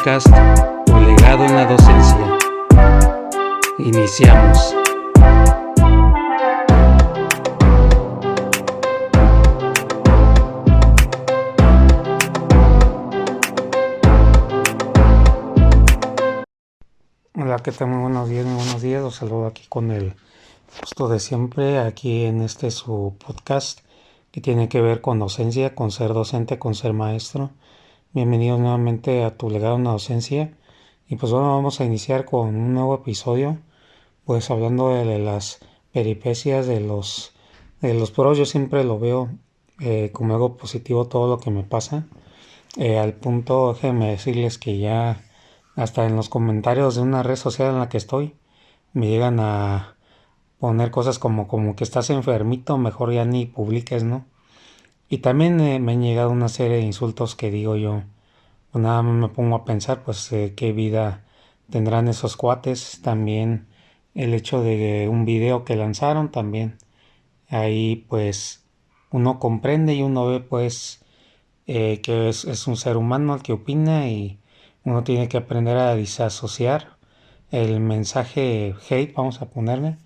podcast Tu legado en la docencia. Iniciamos. Hola, ¿qué tal? Muy buenos días. Los saludo aquí con el gusto de siempre, aquí en su podcast que tiene que ver con docencia, con ser docente, con ser maestro. Bienvenidos nuevamente a Tu legado en la docencia. Y pues bueno, vamos a iniciar con un nuevo episodio, pues hablando de las peripecias de los pros. Yo siempre lo veo como algo positivo todo lo que me pasa. Al punto, déjenme decirles que ya hasta en los comentarios de una red social en la que estoy me llegan a poner cosas como que estás enfermito, mejor ya ni publiques, ¿no? Y también me han llegado una serie de insultos que digo yo, pues nada más me pongo a pensar, pues qué vida tendrán esos cuates. También el hecho de un video que lanzaron también, ahí pues uno comprende y uno ve pues que es un ser humano el que opina, y uno tiene que aprender a disasociar el mensaje hate, vamos a ponerle,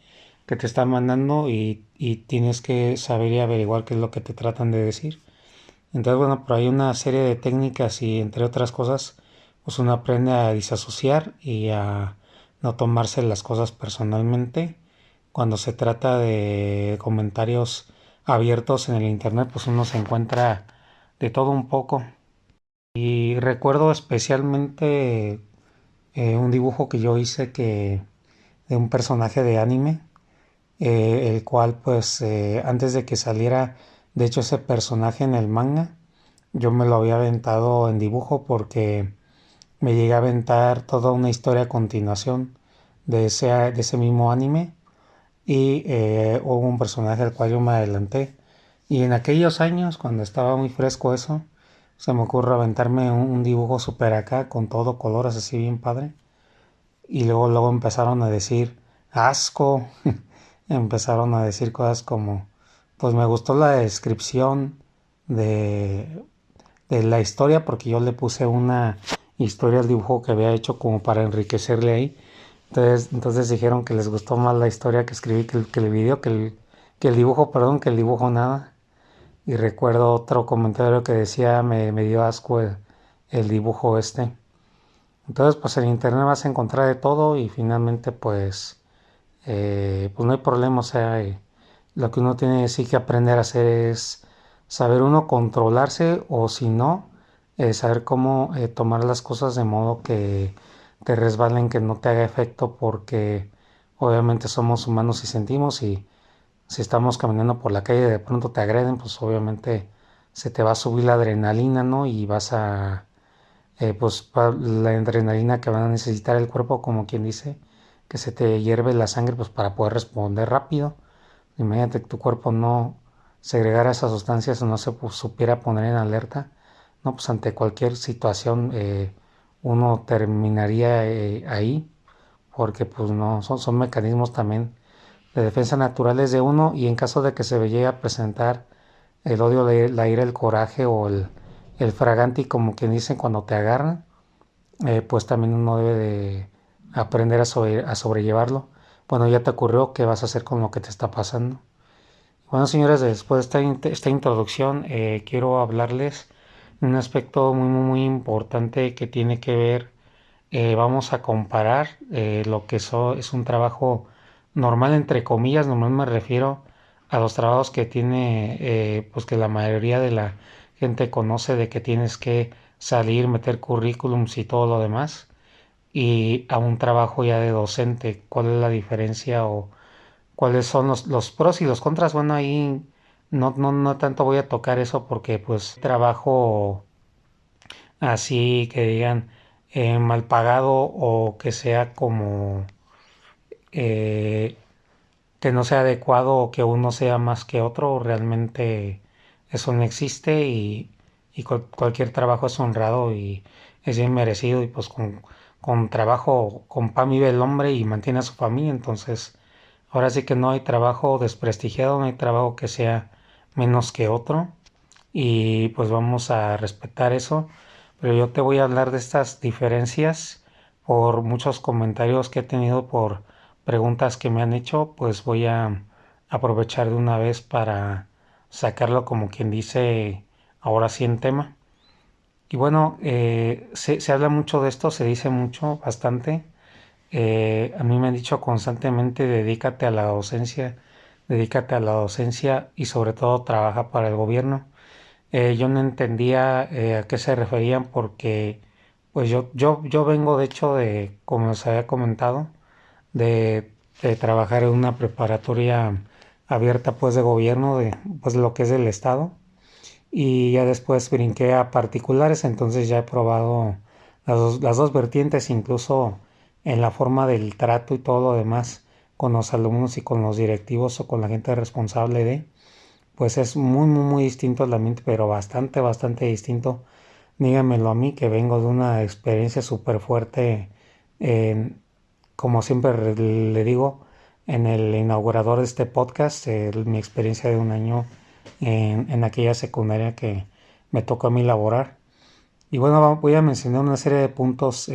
que te están mandando, y tienes que saber y averiguar qué es lo que te tratan de decir. Entonces, bueno, pero hay una serie de técnicas y entre otras cosas, pues uno aprende a disasociar y a no tomarse las cosas personalmente. Cuando se trata de comentarios abiertos en el internet, pues uno se encuentra de todo un poco. Y recuerdo especialmente un dibujo que yo hice de un personaje de anime, el cual pues antes de que saliera, de hecho, ese personaje en el manga, yo me lo había aventado en dibujo porque me llegué a aventar toda una historia a continuación de ese mismo anime, y hubo un personaje al cual yo me adelanté. Y en aquellos años, cuando estaba muy fresco eso, se me ocurre aventarme un dibujo súper acá, con todo colores así bien padre. Y luego empezaron a decir asco, empezaron a decir cosas como, pues me gustó la descripción de, de la historia, porque yo le puse una historia al dibujo que había hecho como para enriquecerle ahí. Entonces dijeron que les gustó más la historia que escribí que el video, que el dibujo, perdón, que el dibujo nada. Y recuerdo otro comentario que decía, me dio asco el dibujo este. Entonces, pues en internet vas a encontrar de todo, y finalmente, pues no hay problema. O sea, lo que uno tiene sí que aprender a hacer es saber uno controlarse, o si no, saber cómo tomar las cosas de modo que te resbalen, que no te haga efecto, porque obviamente somos humanos y sentimos, y si estamos caminando por la calle y de pronto te agreden, pues obviamente se te va a subir la adrenalina, ¿no? Y vas a, la adrenalina que van a necesitar el cuerpo, como quien dice, que se te hierve la sangre, pues para poder responder rápido. Imagínate que tu cuerpo no segregara esas sustancias o no se supiera poner en alerta, no, pues ante cualquier situación uno terminaría ahí, porque pues no, son mecanismos también de defensa naturales de uno. Y en caso de que se llegue a presentar el odio, la ira, el coraje o el fraganti, como quien dicen, cuando te agarran, pues también uno debe de aprender a sobrellevarlo. Bueno, ya te ocurrió, ¿qué vas a hacer con lo que te está pasando? Bueno, señores, después de esta introducción, quiero hablarles de un aspecto muy importante que tiene que ver. Vamos a comparar lo que es un trabajo normal, entre comillas. Normal me refiero a los trabajos que tiene, pues que la mayoría de la gente conoce, de que tienes que salir, meter currículums y todo lo demás, y a un trabajo ya de docente. ¿Cuál es la diferencia, o cuáles son los pros y los contras? Bueno, ahí no tanto voy a tocar eso, porque pues trabajo así que digan mal pagado, o que sea como eh, que no sea adecuado, o que uno sea más que otro. Realmente eso no existe, y cualquier trabajo es honrado y es bien merecido, y pues con trabajo, con pan vive el hombre y mantiene a su familia. Entonces, ahora sí que no hay trabajo desprestigiado, no hay trabajo que sea menos que otro, y pues vamos a respetar eso. pero yo te voy a hablar de estas diferencias por muchos comentarios que he tenido, por preguntas que me han hecho, pues voy a aprovechar de una vez para sacarlo como quien dice ahora sí en tema. Y bueno, se habla mucho de esto, se dice mucho, bastante. A mí me han dicho constantemente, dedícate a la docencia y sobre todo trabaja para el gobierno. Yo no entendía a qué se referían porque pues yo vengo de hecho de, como les había comentado, de trabajar en una preparatoria abierta pues de gobierno, de pues lo que es del estado, y ya después brinqué a particulares, entonces ya he probado las dos vertientes, incluso en la forma del trato y todo lo demás con los alumnos y con los directivos o con la gente responsable de, pues es muy distinto el ambiente, pero bastante distinto. Dígamelo a mí, que vengo de una experiencia súper fuerte, en- como siempre le digo, en el inaugurador de este podcast, mi experiencia de un año en aquella secundaria que me tocó a mí laborar. Y bueno, voy a mencionar una serie de puntos.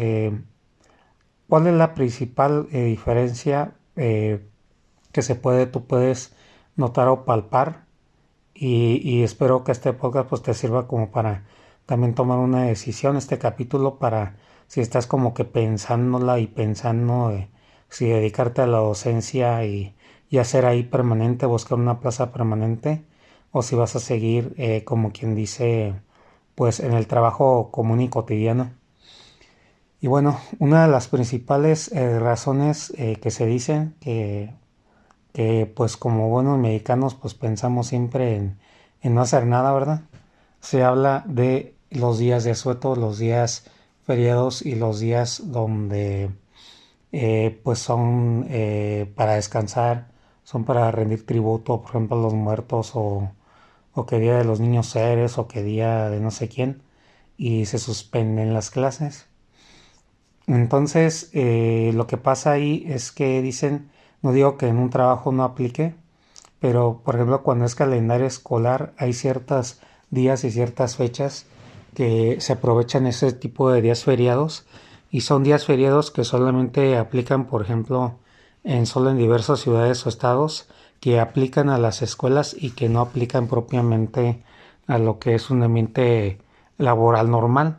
¿Cuál es la principal diferencia que tú puedes notar o palpar? Y espero que este podcast pues te sirva como para también tomar una decisión, este capítulo, para si estás como que pensándola y pensando si dedicarte a la docencia y hacer ahí permanente, buscar una plaza permanente, o si vas a seguir como quien dice pues en el trabajo común y cotidiano. Y bueno, una de las principales razones que se dicen que pues como buenos mexicanos pues pensamos siempre en no hacer nada, ¿verdad? Se habla de los días de asueto, los días feriados y los días donde pues son para descansar, son para rendir tributo, por ejemplo, a los muertos, o que día de los niños héroes, o que día de no sé quién, y se suspenden las clases. Entonces, lo que pasa ahí es que dicen, no digo que en un trabajo no aplique, pero por ejemplo cuando es calendario escolar hay ciertos días y ciertas fechas que se aprovechan ese tipo de días feriados, y son días feriados que solamente aplican, por ejemplo, solo en diversas ciudades o estados, que aplican a las escuelas y que no aplican propiamente a lo que es un ambiente laboral normal.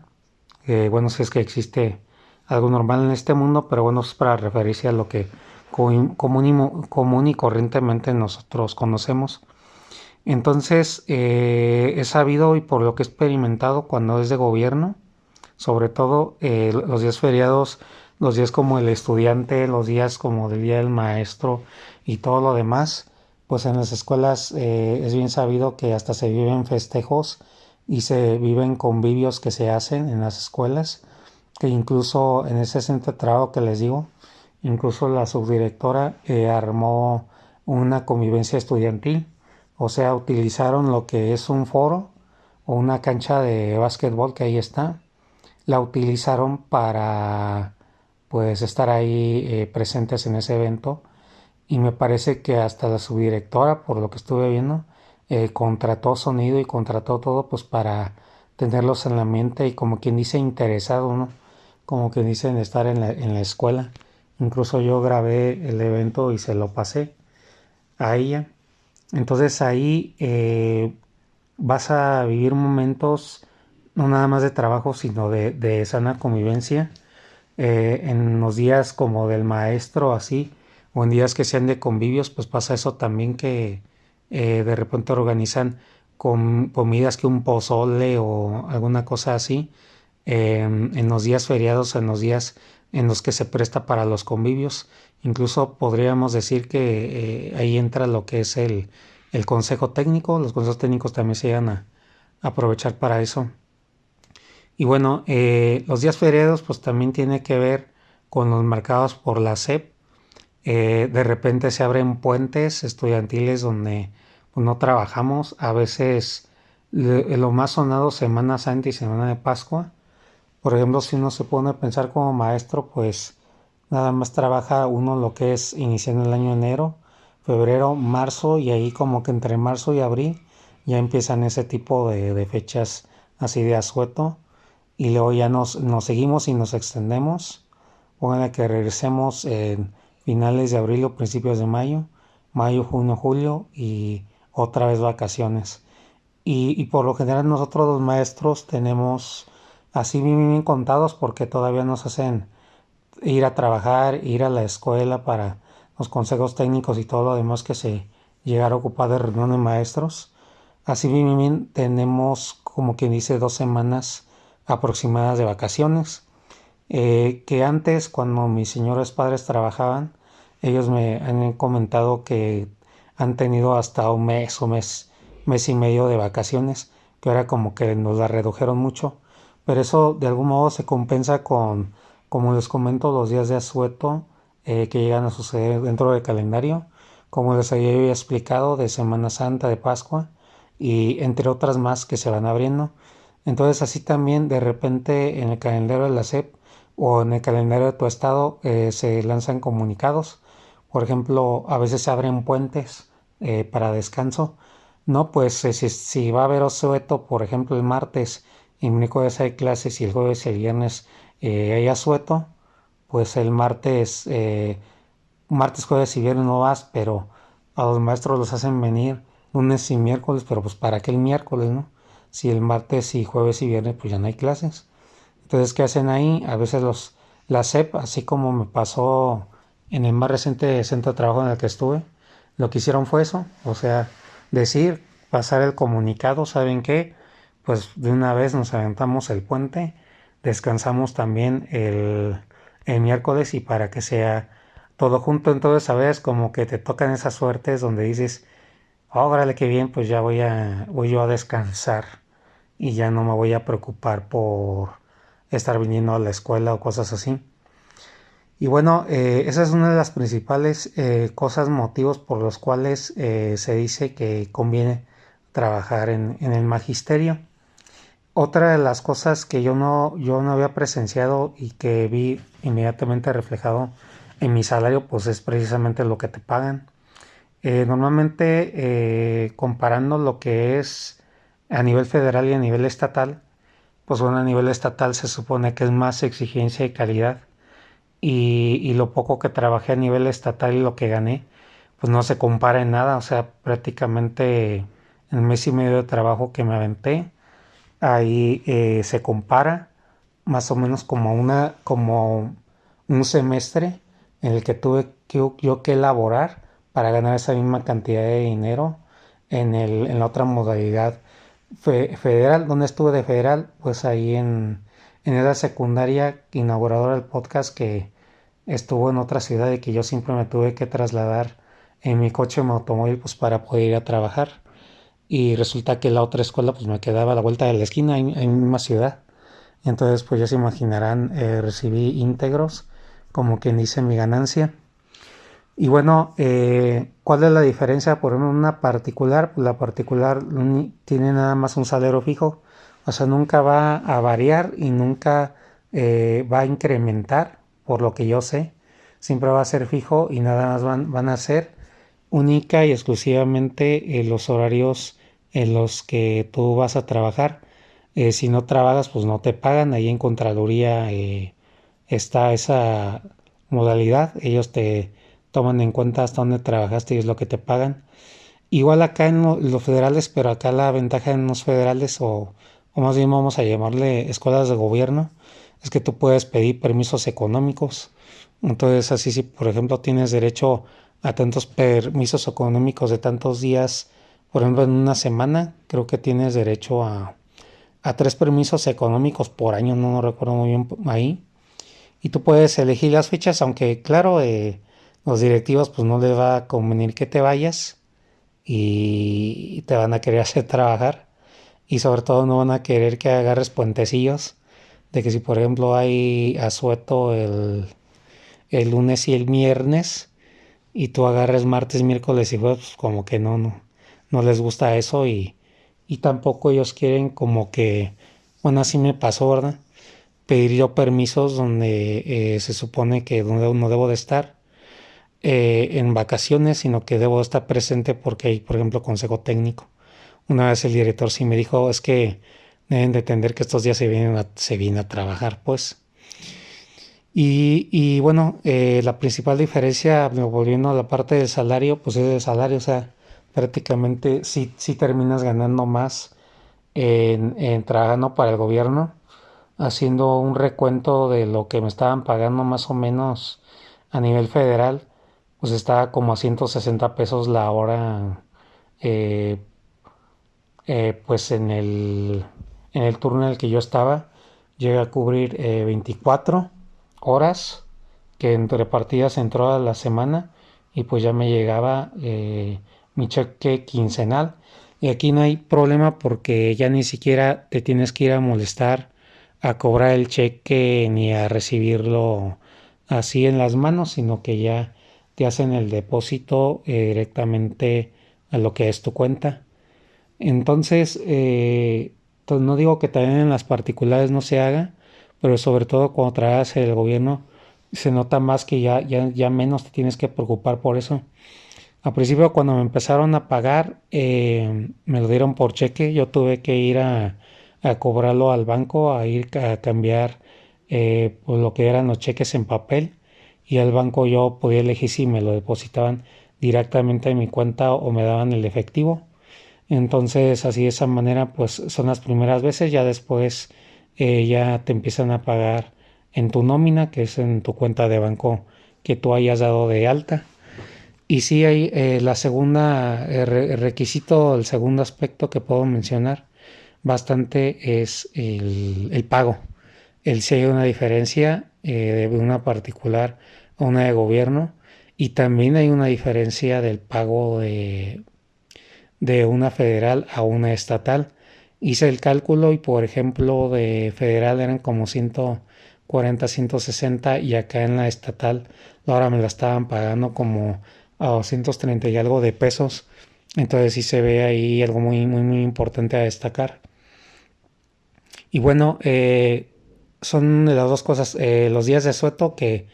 Bueno, si es que existe algo normal en este mundo, pero bueno, es para referirse a lo que común y corrientemente nosotros conocemos. Entonces, he sabido y por lo que he experimentado cuando es de gobierno, sobre todo los días feriados, los días como el estudiante, los días como del día del maestro y todo lo demás, pues en las escuelas es bien sabido que hasta se viven festejos y se viven convivios que se hacen en las escuelas, que incluso en ese centro de trabajo que les digo, incluso la subdirectora armó una convivencia estudiantil, o sea, utilizaron lo que es un foro o una cancha de básquetbol que ahí está, la utilizaron para pues estar ahí presentes en ese evento, y me parece que hasta la subdirectora, por lo que estuve viendo, contrató sonido y contrató todo pues para tenerlos en la mente y como quien dice interesado, ¿no? Como quien dice en estar en la escuela. Incluso yo grabé el evento y se lo pasé a ella. Entonces ahí vas a vivir momentos no nada más de trabajo, sino de sana convivencia. En los días como del maestro, así, o en días que sean de convivios, pues pasa eso también, que de repente organizan con comidas, que un pozole o alguna cosa así, en los días feriados, en los días en los que se presta para los convivios. Incluso podríamos decir que ahí entra lo que es el consejo técnico. Los consejos técnicos también se llegan a aprovechar para eso. Y bueno, los días feriados pues también tiene que ver con los marcados por la SEP. De repente se abren puentes estudiantiles donde pues, no trabajamos. A veces lo más sonado, Semana Santa y Semana de Pascua. Por ejemplo, si uno se pone a pensar como maestro, pues nada más trabaja uno lo que es iniciando el año enero, febrero, marzo, y ahí como que entre marzo y abril ya empiezan ese tipo de fechas así de asueto. y luego ya nos seguimos y nos extendemos. Pónganle que regresemos en finales de abril o principios de mayo, junio, julio y otra vez vacaciones. Y por lo general nosotros los maestros tenemos así bien contados porque todavía nos hacen ir a trabajar, ir a la escuela para los consejos técnicos y todo lo demás que se llegara a ocupar de reunión de maestros. Así bien tenemos como quien dice 2 semanas aproximadas de vacaciones. Que antes cuando mis señores padres trabajaban, ellos me han comentado que han tenido hasta un mes o mes y medio de vacaciones, que ahora como que nos la redujeron mucho, pero eso de algún modo se compensa con, como les comento, los días de asueto que llegan a suceder dentro del calendario, como les había explicado, de Semana Santa, de Pascua y entre otras más que se van abriendo. Entonces así también de repente en el calendario de la SEP o en el calendario de tu estado se lanzan comunicados. Por ejemplo, a veces se abren puentes para descanso. No, pues si va a haber asueto, por ejemplo, el martes y el miércoles hay clases y el jueves y el viernes hay asueto, pues el martes, jueves y viernes no vas, pero a los maestros los hacen venir lunes y miércoles, pero pues ¿para qué el miércoles, no? Si el martes y jueves y viernes pues ya no hay clases. Entonces, ¿qué hacen ahí? A veces la SEP, así como me pasó en el más reciente centro de trabajo en el que estuve, lo que hicieron fue eso, o sea, decir, pasar el comunicado, ¿saben qué? Pues de una vez nos aventamos el puente, descansamos también el miércoles y para que sea todo junto, entonces a veces como que te tocan esas suertes donde dices, órale, qué bien, pues ya voy yo a descansar y ya no me voy a preocupar por estar viniendo a la escuela o cosas así. Y bueno, esa es una de las principales cosas, motivos por los cuales se dice que conviene trabajar en el magisterio. Otra de las cosas que yo no había presenciado y que vi inmediatamente reflejado en mi salario, pues es precisamente lo que te pagan. Normalmente, comparando lo que es a nivel federal y a nivel estatal, pues bueno, a nivel estatal se supone que es más exigencia y calidad. Y lo poco que trabajé a nivel estatal y lo que gané, pues no se compara en nada. O sea, prácticamente el mes y medio de trabajo que me aventé, ahí se compara más o menos como un semestre en el que tuve yo que elaborar para ganar esa misma cantidad de dinero en la otra modalidad federal. ¿Donde estuve de federal? Pues ahí en esa secundaria inauguradora del podcast que estuvo en otra ciudad y que yo siempre me tuve que trasladar en mi coche o mi automóvil pues para poder ir a trabajar. Y resulta que la otra escuela pues me quedaba a la vuelta de la esquina en misma ciudad. Entonces pues ya se imaginarán, recibí íntegros, como quien dice mi ganancia. Y bueno, ¿cuál es la diferencia? Por ejemplo, una particular, pues la particular tiene nada más un salario fijo, o sea, nunca va a variar y nunca va a incrementar, por lo que yo sé, siempre va a ser fijo y nada más van a ser única y exclusivamente los horarios en los que tú vas a trabajar. Si no trabajas, pues no te pagan. Ahí en Contraloría está esa modalidad. Ellos te toman en cuenta hasta dónde trabajaste y es lo que te pagan. Igual acá en los federales, pero acá la ventaja en los federales, o más bien vamos a llamarle escuelas de gobierno, es que tú puedes pedir permisos económicos. Entonces, así si por ejemplo tienes derecho a tantos permisos económicos de tantos días, por ejemplo en una semana, creo que tienes derecho a 3 permisos económicos por año, no recuerdo muy bien ahí. Y tú puedes elegir las fechas, aunque claro, los directivos pues no les va a convenir que te vayas y te van a querer hacer trabajar y sobre todo no van a querer que agarres puentecillos de que si por ejemplo hay asueto el lunes y el viernes y tú agarres martes, miércoles y jueves, pues como que no les gusta eso y tampoco ellos quieren como que, bueno, así me pasó, ¿verdad? Pedir yo permisos donde se supone que no debo de estar en vacaciones, sino que debo estar presente porque hay, por ejemplo, consejo técnico. Una vez el director sí me dijo, es que deben de entender que estos días se viene a trabajar, pues. Y bueno, la principal diferencia, volviendo a la parte del salario, pues es el salario, o sea, prácticamente sí terminas ganando más en trabajando para el gobierno, haciendo un recuento de lo que me estaban pagando más o menos a nivel federal, pues estaba como a 160 pesos la hora, eh, pues en el turno en el que yo estaba, llegué a cubrir 24 horas que repartidas en toda la semana y pues ya me llegaba mi cheque quincenal. Y aquí no hay problema porque ya ni siquiera te tienes que ir a molestar a cobrar el cheque ni a recibirlo así en las manos, sino que ya te hacen el depósito directamente a lo que es tu cuenta. Entonces, pues no digo que también en las particulares no se haga, pero sobre todo cuando trabajas en el gobierno se nota más que ya menos te tienes que preocupar por eso. Al principio cuando me empezaron a pagar, me lo dieron por cheque, yo tuve que ir a cobrarlo al banco, a ir a cambiar pues lo que eran los cheques en papel y al banco yo podía elegir si me lo depositaban directamente en mi cuenta o me daban el efectivo. Entonces, así de esa manera, pues son las primeras veces, ya después ya te empiezan a pagar en tu nómina, que es en tu cuenta de banco que tú hayas dado de alta. Y sí hay la segunda, requisito, el segundo aspecto que puedo mencionar bastante es el pago. El si hay una diferencia de una particular a una de gobierno y también hay una diferencia del pago de una federal a una estatal. Hice el cálculo y por ejemplo de federal eran como 140, 160 y acá en la estatal ahora me la estaban pagando como a 230 y algo de pesos. Entonces sí se ve ahí algo muy importante a destacar. Y bueno, son de las dos cosas. Los días de asueto que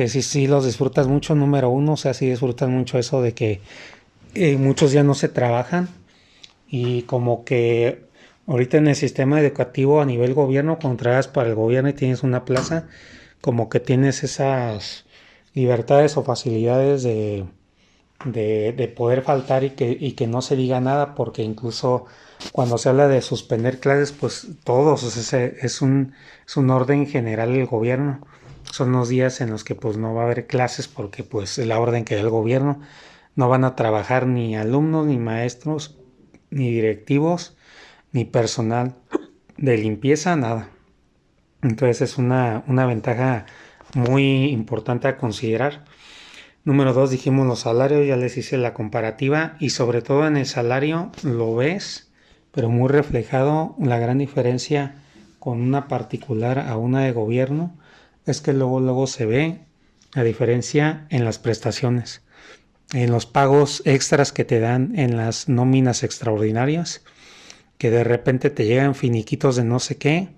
sí los disfrutas mucho, número uno, o sea, sí disfrutas mucho eso de que muchos ya no se trabajan y como que ahorita en el sistema educativo a nivel gobierno, cuando trabajas para el gobierno y tienes una plaza, como que tienes esas libertades o facilidades de poder faltar y que no se diga nada, porque incluso cuando se habla de suspender clases, pues todos, o sea, es un orden general del gobierno. Son los días en los que pues no va a haber clases porque pues es la orden que da el gobierno. No van a trabajar ni alumnos, ni maestros, ni directivos, ni personal de limpieza, nada. Entonces es una ventaja muy importante a considerar. Número dos, dijimos los salarios, ya les hice la comparativa y sobre todo en el salario lo ves, pero muy reflejado la gran diferencia con una particular a una de gobierno es que luego se ve la diferencia en las prestaciones, en los pagos extras que te dan en las nóminas extraordinarias, que de repente te llegan finiquitos de no sé qué,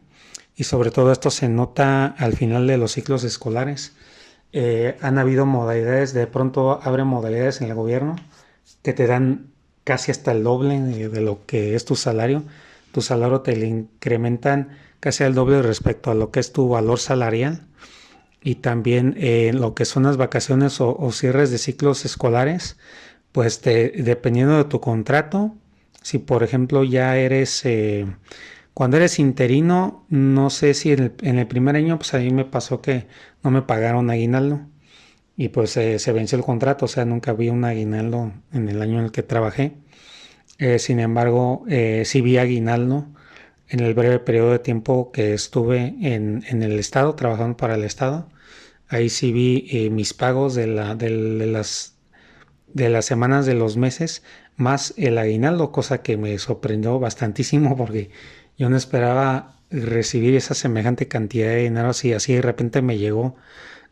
y sobre todo esto se nota al final de los ciclos escolares. Han habido modalidades, de pronto abren modalidades en el gobierno que te dan casi hasta el doble de lo que es tu salario te le incrementan casi al doble respecto a lo que es tu valor salarial y también lo que son las vacaciones o cierres de ciclos escolares, pues dependiendo de tu contrato, si por ejemplo ya eres, cuando eres interino, no sé si en el primer año, pues a mí me pasó que no me pagaron aguinaldo y pues se venció el contrato, o sea, nunca vi un aguinaldo en el año en el que trabajé. Sin embargo, sí vi aguinaldo en el breve periodo de tiempo que estuve en el estado, trabajando para el estado. Ahí sí vi mis pagos de las semanas de los meses, más el aguinaldo, cosa que me sorprendió bastantísimo porque yo no esperaba recibir esa semejante cantidad de dinero así de repente me llegó.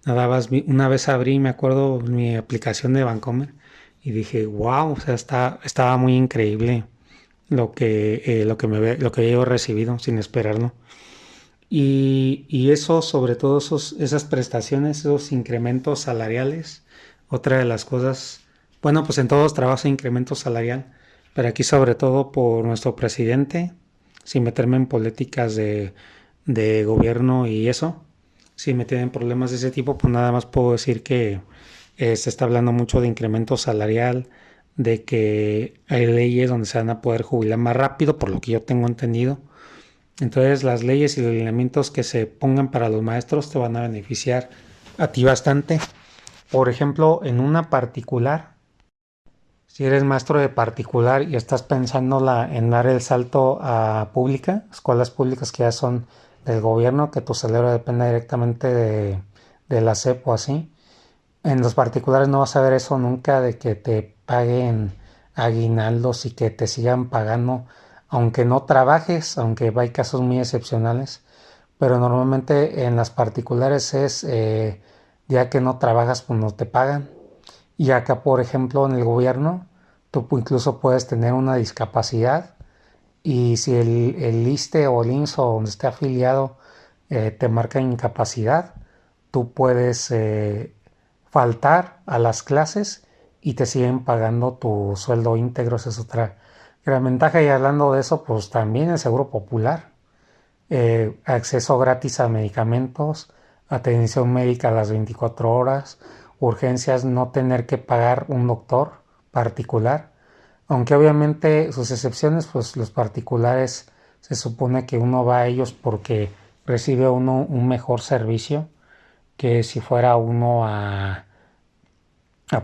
Nada más una vez abrí, me acuerdo, mi aplicación de Bancomer y dije, wow, o sea, estaba muy increíble lo que yo he recibido sin esperarlo. Y eso, sobre todo esas prestaciones, esos incrementos salariales, otra de las cosas, bueno, pues en todos trabajos hay incremento salarial, pero aquí sobre todo por nuestro presidente, sin meterme en políticas de gobierno y eso. Si me tienen problemas de ese tipo, pues nada más puedo decir que se está hablando mucho de incremento salarial, de que hay leyes donde se van a poder jubilar más rápido, por lo que yo tengo entendido. Entonces las leyes y los lineamientos que se pongan para los maestros te van a beneficiar a ti bastante. Por ejemplo, en una particular, si eres maestro de particular y estás pensando en dar el salto a pública, escuelas públicas que ya son del gobierno, que tu salario depende directamente de la SEP o así, en los particulares no vas a ver eso nunca de que te paguen aguinaldos y que te sigan pagando, aunque no trabajes, aunque hay casos muy excepcionales, pero normalmente en las particulares es ya que no trabajas pues no te pagan. Y acá, por ejemplo, en el gobierno, tú incluso puedes tener una discapacidad y si el ISSSTE o el IMSS o donde esté afiliado te marca incapacidad, tú puedes faltar a las clases y te siguen pagando tu sueldo íntegro. Esa es otra gran ventaja. Y hablando de eso, pues también el seguro popular, acceso gratis a medicamentos, atención médica a las 24 horas, urgencias, no tener que pagar un doctor particular, aunque obviamente sus excepciones, pues los particulares se supone que uno va a ellos porque recibe uno un mejor servicio que si fuera uno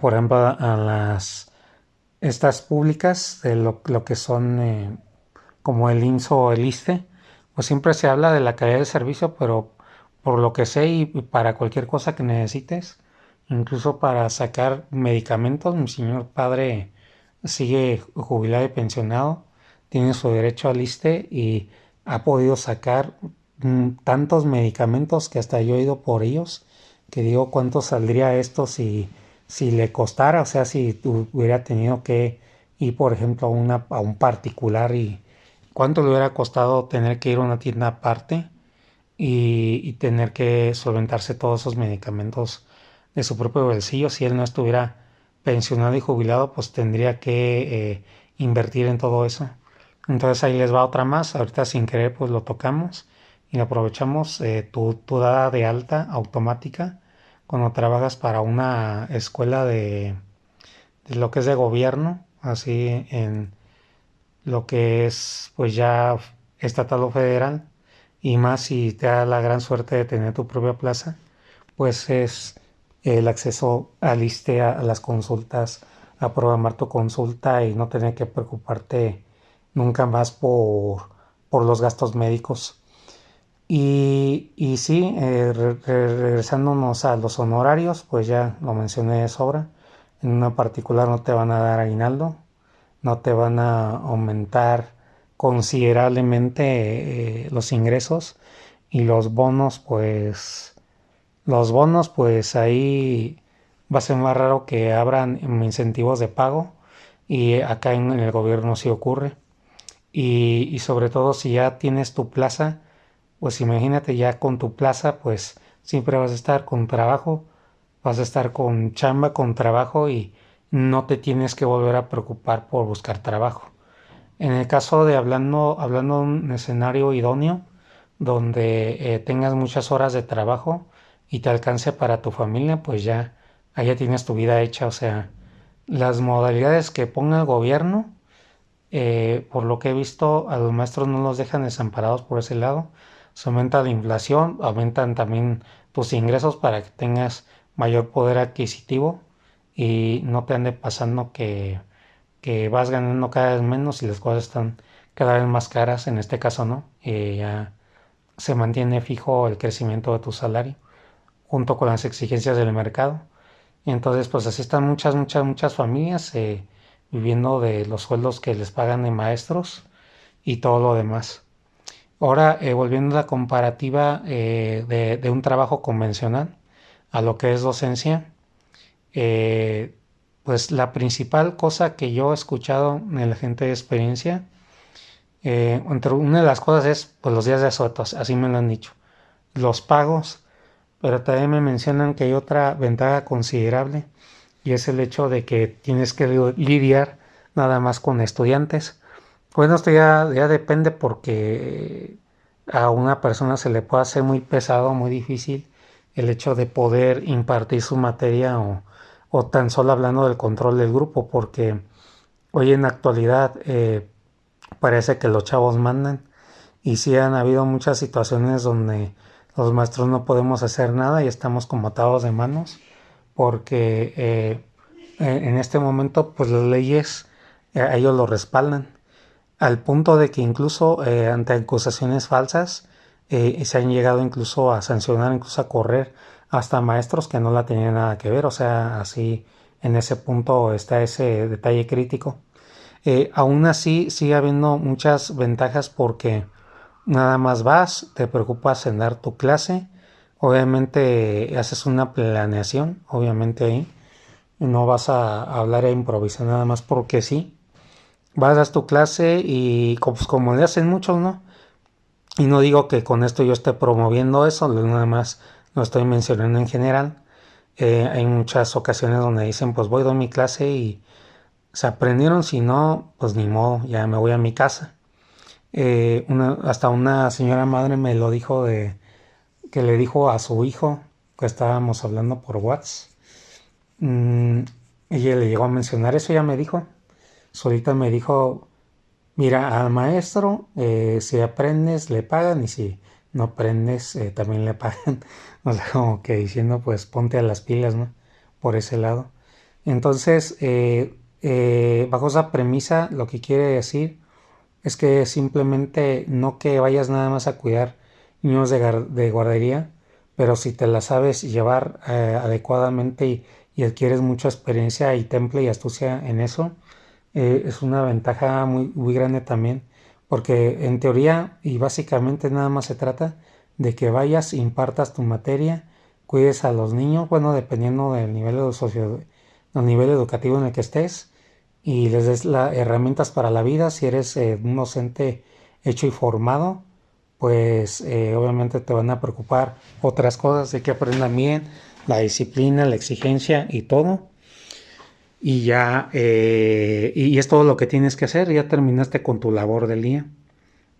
por ejemplo, a las estas públicas de lo que son como el IMSS o el ISSSTE, pues siempre se habla de la calidad del servicio, pero por lo que sé y para cualquier cosa que necesites, incluso para sacar medicamentos, mi señor padre sigue jubilado y pensionado, tiene su derecho al ISSSTE y ha podido sacar tantos medicamentos que hasta yo he ido por ellos, que digo cuánto saldría esto si le costara, o sea, si hubiera tenido que ir, por ejemplo, a un particular y cuánto le hubiera costado tener que ir a una tienda aparte y tener que solventarse todos esos medicamentos de su propio bolsillo. Si él no estuviera pensionado y jubilado, pues tendría que invertir en todo eso. Entonces ahí les va otra más. Ahorita sin querer, pues lo tocamos y lo aprovechamos. Tu dada de alta automática cuando trabajas para una escuela de lo que es de gobierno, así en lo que es pues ya estatal o federal, y más si te da la gran suerte de tener tu propia plaza, pues es el acceso al ISSSTE, a las consultas, a programar tu consulta y no tener que preocuparte nunca más por los gastos médicos. Y sí, regresándonos a los honorarios, pues ya lo mencioné de sobra. En una particular no te van a dar aguinaldo, no te van a aumentar considerablemente los ingresos y los bonos pues ahí va a ser más raro que abran incentivos de pago y acá en el gobierno sí ocurre. Y sobre todo si ya tienes tu plaza, pues imagínate ya con tu plaza, pues siempre vas a estar con trabajo, vas a estar con chamba, con trabajo y no te tienes que volver a preocupar por buscar trabajo. En el caso de hablando de un escenario idóneo, donde tengas muchas horas de trabajo y te alcance para tu familia, pues ya allá tienes tu vida hecha. O sea, las modalidades que ponga el gobierno, por lo que he visto, a los maestros no los dejan desamparados por ese lado. Se aumenta la inflación, aumentan también tus ingresos para que tengas mayor poder adquisitivo y no te ande pasando que vas ganando cada vez menos y las cosas están cada vez más caras. En este caso no, ya se mantiene fijo el crecimiento de tu salario junto con las exigencias del mercado. Y entonces, pues así están muchas familias viviendo de los sueldos que les pagan de maestros y todo lo demás. Ahora, volviendo a la comparativa de un trabajo convencional a lo que es docencia, eh, pues la principal cosa que yo he escuchado de la gente de experiencia, entre una de las cosas es pues los días de asueto, así me lo han dicho, los pagos, pero también me mencionan que hay otra ventaja considerable y es el hecho de que tienes que lidiar nada más con estudiantes. Bueno, esto ya depende porque a una persona se le puede hacer muy pesado, muy difícil el hecho de poder impartir su materia o tan solo hablando del control del grupo, porque hoy en la actualidad parece que los chavos mandan y sí han habido muchas situaciones donde los maestros no podemos hacer nada y estamos como atados de manos porque en este momento pues las leyes a ellos lo respaldan al punto de que incluso ante acusaciones falsas se han llegado incluso a sancionar, incluso a correr hasta maestros que no la tenían nada que ver, o sea, así en ese punto está ese detalle crítico. Aún así sigue habiendo muchas ventajas porque nada más vas, te preocupas en dar tu clase, obviamente haces una planeación, obviamente ahí, no vas a hablar e improvisar nada más porque sí. Vas, das tu clase y pues, como le hacen muchos, ¿no? Y no digo que con esto yo esté promoviendo eso, nada más lo estoy mencionando en general. Hay muchas ocasiones donde dicen, pues voy, doy mi clase y se aprendieron, si no, pues ni modo, ya me voy a mi casa. Hasta una señora madre me lo dijo que le dijo a su hijo que estábamos hablando por WhatsApp. Mm, ella le llegó a mencionar eso, ya me dijo. Solita me dijo, mira, al maestro, si aprendes, le pagan y si no aprendes, también le pagan. O sea, como que diciendo, pues ponte a las pilas, ¿no? Por ese lado. Entonces, bajo esa premisa, lo que quiere decir es que simplemente no que vayas nada más a cuidar niños de guardería, pero si te la sabes llevar adecuadamente y adquieres mucha experiencia y temple y astucia en eso, es una ventaja muy grande también, porque en teoría y básicamente nada más se trata de que vayas, impartas tu materia, cuides a los niños, bueno, dependiendo del nivel educativo en el que estés, y les des las herramientas para la vida. Si eres un docente hecho y formado, pues obviamente te van a preocupar otras cosas de que aprendan bien, la disciplina, la exigencia y todo. Y ya, y es todo lo que tienes que hacer, ya terminaste con tu labor del día.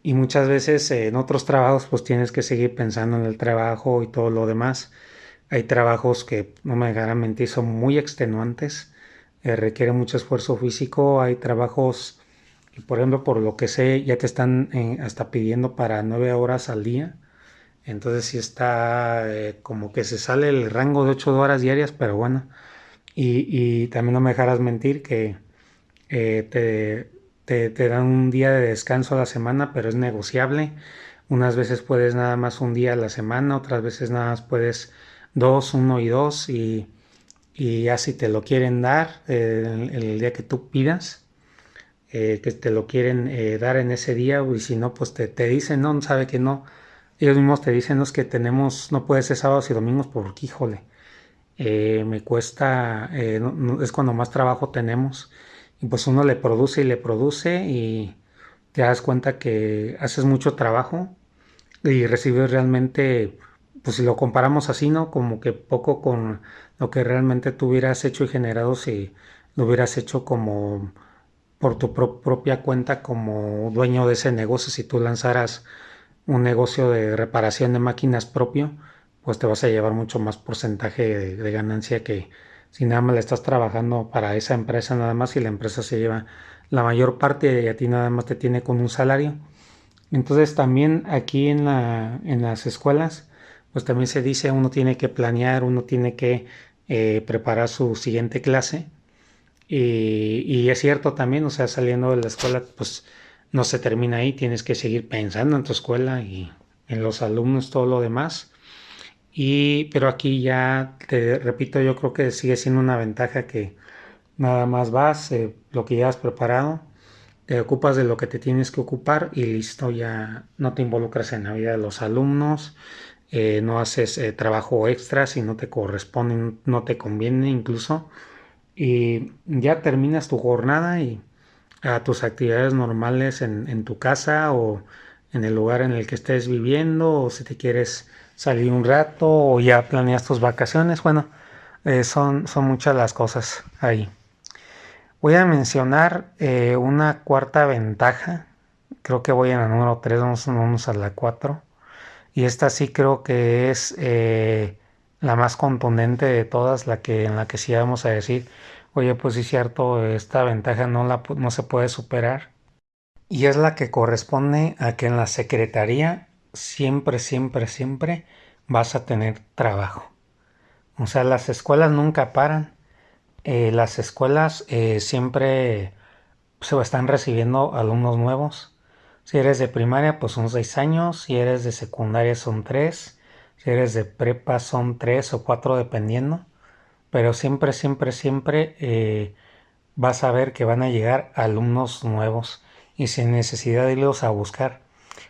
Y muchas veces en otros trabajos pues tienes que seguir pensando en el trabajo y todo lo demás. Hay trabajos que, no me dejarán mentir, son muy extenuantes, requieren mucho esfuerzo físico. Hay trabajos que, por ejemplo, por lo que sé, ya te están hasta pidiendo para 9 horas al día. Entonces sí está como que se sale el rango de 8 horas diarias, pero bueno. Y también no me dejarás mentir que te dan un día de descanso a la semana, pero es negociable. Unas veces puedes nada más un día a la semana, otras veces nada más puedes dos, uno y dos, y ya si te lo quieren dar el día que tú pidas, que te lo quieren dar en ese día, y si no, pues te dicen, no, sabe que no. Ellos mismos te dicen, no, es que tenemos, no puede ser sábados y domingos porque, híjole, me cuesta, es cuando más trabajo tenemos. Y pues uno le produce y le produce y te das cuenta que haces mucho trabajo y recibes realmente, pues si lo comparamos así, ¿no? Como que poco con lo que realmente tú hubieras hecho y generado si lo hubieras hecho como por tu propia cuenta como dueño de ese negocio. Si tú lanzaras un negocio de reparación de máquinas propio, pues te vas a llevar mucho más porcentaje de ganancia que si nada más le estás trabajando para esa empresa nada más y la empresa se lleva la mayor parte y a ti nada más te tiene con un salario. Entonces también aquí en las escuelas, pues también se dice uno tiene que planear, uno tiene que preparar su siguiente clase. Y es cierto también, o sea, saliendo de la escuela, pues no se termina ahí, tienes que seguir pensando en tu escuela y en los alumnos, todo lo demás. Pero aquí ya, te repito, yo creo que sigue siendo una ventaja que nada más vas, lo que ya has preparado, te ocupas de lo que te tienes que ocupar y listo, ya no te involucras en la vida de los alumnos, no haces trabajo extra si no te corresponde, no te conviene incluso, y ya terminas tu jornada y a tus actividades normales en tu casa o en el lugar en el que estés viviendo, o si te quieres salir un rato o ya planeas tus vacaciones. Bueno, son muchas las cosas ahí. Voy a mencionar una cuarta ventaja. Creo que voy en la número 3, vamos a la 4. Y esta sí creo que es la más contundente de todas, en la que sí vamos a decir, oye, pues sí es cierto, esta ventaja no se puede superar. Y es la que corresponde a que en la secretaría siempre, siempre, siempre vas a tener trabajo. O sea, las escuelas nunca paran. Las escuelas siempre se están recibiendo alumnos nuevos. Si eres de primaria, pues son 6 años. Si eres de secundaria, son 3. Si eres de prepa, son 3 o 4, dependiendo. Pero siempre, siempre, siempre vas a ver que van a llegar alumnos nuevos y sin necesidad de irlos a buscar.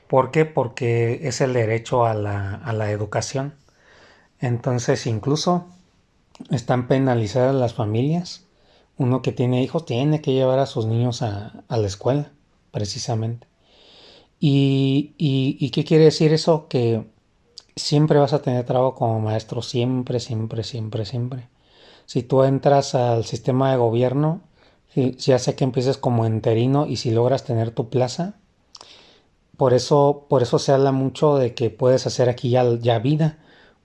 ¿Por qué? Porque es el derecho a la educación. Entonces, incluso están penalizadas las familias. Uno que tiene hijos tiene que llevar a sus niños a la escuela, precisamente. ¿Y qué quiere decir eso? Que siempre vas a tener trabajo como maestro, siempre, siempre, siempre, siempre. Si tú entras al sistema de gobierno, ya sé que empieces como interino y si logras tener tu plaza, por eso se habla mucho de que puedes hacer aquí ya vida,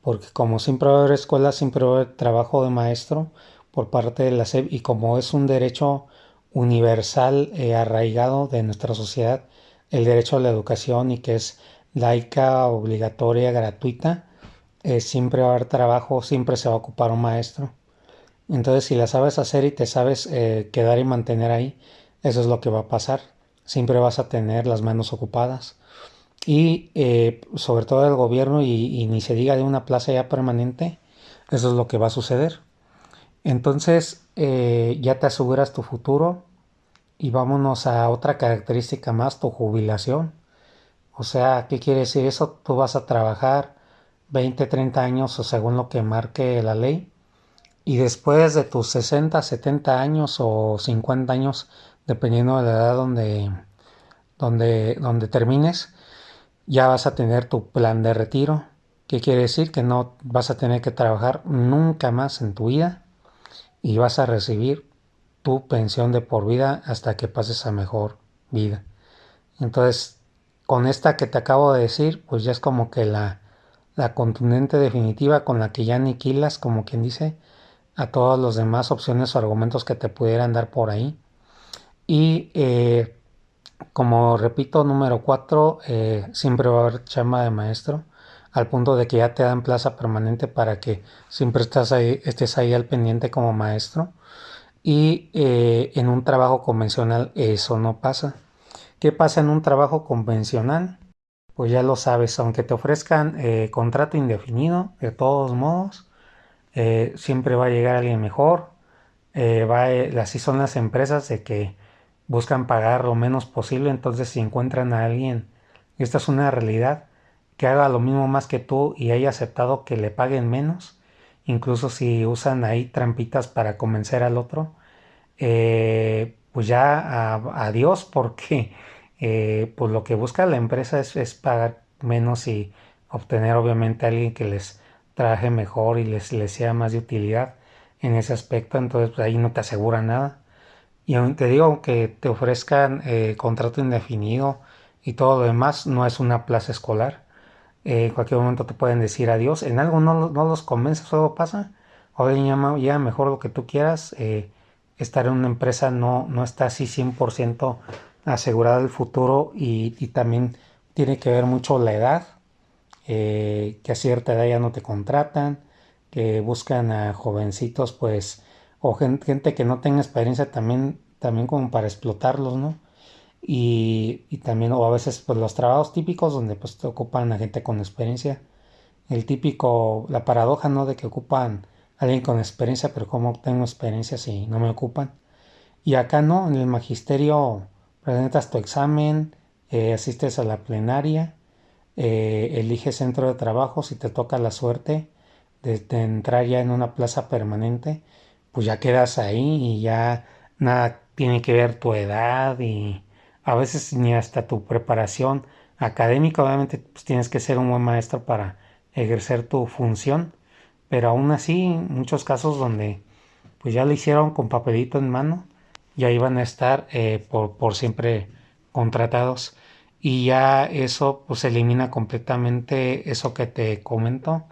porque como siempre va a haber escuelas, siempre va a haber trabajo de maestro por parte de la SEP y como es un derecho universal arraigado de nuestra sociedad, el derecho a la educación y que es laica, obligatoria, gratuita, siempre va a haber trabajo, siempre se va a ocupar un maestro. Entonces, si la sabes hacer y te sabes quedar y mantener ahí, eso es lo que va a pasar. Siempre vas a tener las manos ocupadas. Y sobre todo el gobierno y ni se diga de una plaza ya permanente, eso es lo que va a suceder. Entonces, ya te aseguras tu futuro y vámonos a otra característica más, tu jubilación. O sea, ¿qué quiere decir eso? Tú vas a trabajar 20, 30 años o según lo que marque la ley y después de tus 60, 70 años o 50 años, dependiendo de la edad donde termines, ya vas a tener tu plan de retiro. ¿Qué quiere decir? Que no vas a tener que trabajar nunca más en tu vida y vas a recibir tu pensión de por vida hasta que pases a mejor vida. Entonces, con esta que te acabo de decir, pues ya es como que la contundente definitiva con la que ya aniquilas, como quien dice, a todas las demás opciones o argumentos que te pudieran dar por ahí. Y como repito, número 4, siempre va a haber chamba de maestro, al punto de que ya te dan plaza permanente para que siempre estés ahí al pendiente como maestro. Y en un trabajo convencional eso no pasa. ¿Qué pasa en un trabajo convencional? Pues ya lo sabes, aunque te ofrezcan contrato indefinido, de todos modos, siempre va a llegar alguien mejor. Así son las empresas de que buscan pagar lo menos posible, entonces si encuentran a alguien, y esta es una realidad, que haga lo mismo más que tú y haya aceptado que le paguen menos, incluso si usan ahí trampitas para convencer al otro, pues ya adiós porque pues lo que busca la empresa es pagar menos y obtener obviamente a alguien que les trabaje mejor y les sea más de utilidad en ese aspecto, entonces pues, ahí no te asegura nada. Y aún te digo que te ofrezcan contrato indefinido y todo lo demás, no es una plaza escolar. En cualquier momento te pueden decir adiós. En algo no los convences, algo pasa. Oye, ya mejor lo que tú quieras. Estar en una empresa no está así 100% asegurada el futuro y también tiene que ver mucho la edad. Que a cierta edad ya no te contratan, que buscan a jovencitos, pues, o gente que no tenga experiencia también como para explotarlos, ¿no? Y también, o a veces, pues, los trabajos típicos donde, pues, te ocupan a gente con experiencia. La paradoja, ¿no? De que ocupan a alguien con experiencia, pero como tengo experiencia si no me ocupan. Y acá, ¿no? En el magisterio presentas tu examen, asistes a la plenaria, eliges centro de trabajo, si te toca la suerte de entrar ya en una plaza permanente, pues ya quedas ahí y ya nada tiene que ver tu edad y a veces ni hasta tu preparación académica, obviamente pues tienes que ser un buen maestro para ejercer tu función, pero aún así muchos casos donde pues ya lo hicieron con papelito en mano ya iban a estar por siempre contratados. Y ya eso pues elimina completamente eso que te comento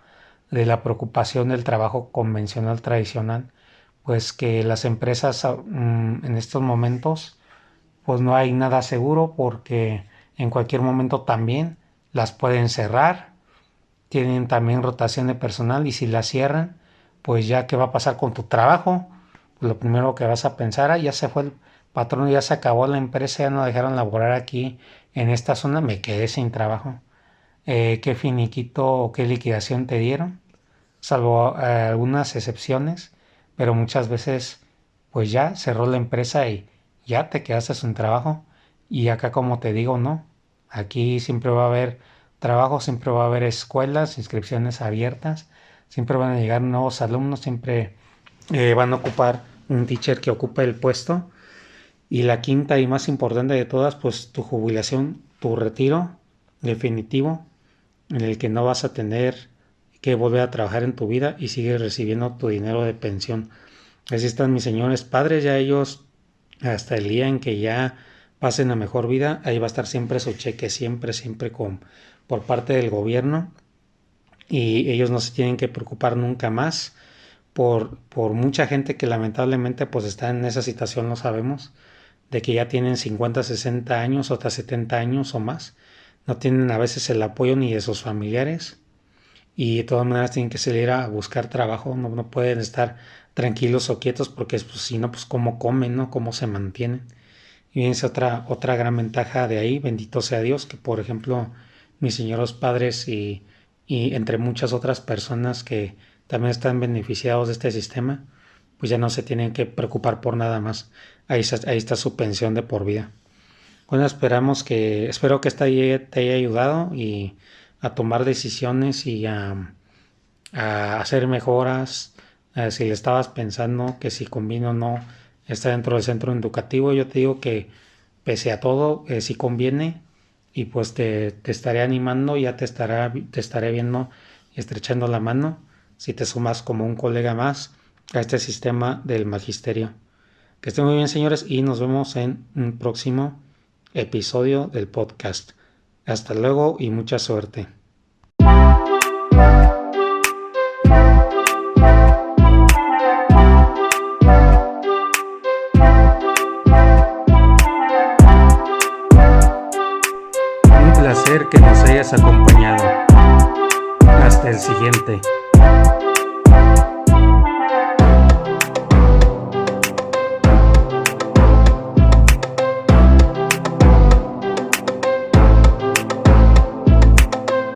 de la preocupación del trabajo convencional tradicional, pues que las empresas en estos momentos pues no hay nada seguro porque en cualquier momento también las pueden cerrar, tienen también rotación de personal y si la cierran, pues ya qué va a pasar con tu trabajo, pues lo primero que vas a pensar, ya se fue el patrón, ya se acabó la empresa, ya no dejaron laborar aquí en esta zona, me quedé sin trabajo. ¿Qué finiquito o qué liquidación te dieron? Salvo algunas excepciones, pero muchas veces pues ya cerró la empresa y ya te quedaste sin trabajo. Y acá como te digo, no, aquí siempre va a haber trabajo, siempre va a haber escuelas, inscripciones abiertas, siempre van a llegar nuevos alumnos, siempre van a ocupar un teacher que ocupe el puesto. Y la quinta y más importante de todas, pues tu jubilación, tu retiro definitivo, en el que no vas a tener que volver a trabajar en tu vida y sigues recibiendo tu dinero de pensión. Así están mis señores padres, ya ellos hasta el día en que ya pasen a mejor vida, ahí va a estar siempre su cheque, siempre, siempre por parte del gobierno y ellos no se tienen que preocupar nunca más por mucha gente que lamentablemente pues está en esa situación, lo sabemos, de que ya tienen 50, 60 años, otras 70 años o más, no tienen a veces el apoyo ni de sus familiares y de todas maneras tienen que salir a buscar trabajo, no pueden estar tranquilos o quietos porque pues, si no, pues cómo comen, ¿no? Cómo se mantienen. Y fíjense otra gran ventaja de ahí, bendito sea Dios, que por ejemplo mis señoros padres y entre muchas otras personas que también están beneficiados de este sistema, pues ya no se tienen que preocupar por nada más. Ahí está su pensión de por vida. Bueno, espero que esta te haya ayudado y a tomar decisiones y a hacer mejoras. Si le estabas pensando que si conviene o no está dentro del centro educativo, yo te digo que pese a todo, sí conviene y pues te estaré animando, ya te estaré viendo y estrechando la mano si te sumas como un colega más a este sistema del magisterio. Que estén muy bien, señores, y nos vemos en un próximo episodio del podcast. Hasta luego y mucha suerte. Un placer que nos hayas acompañado. Hasta el siguiente.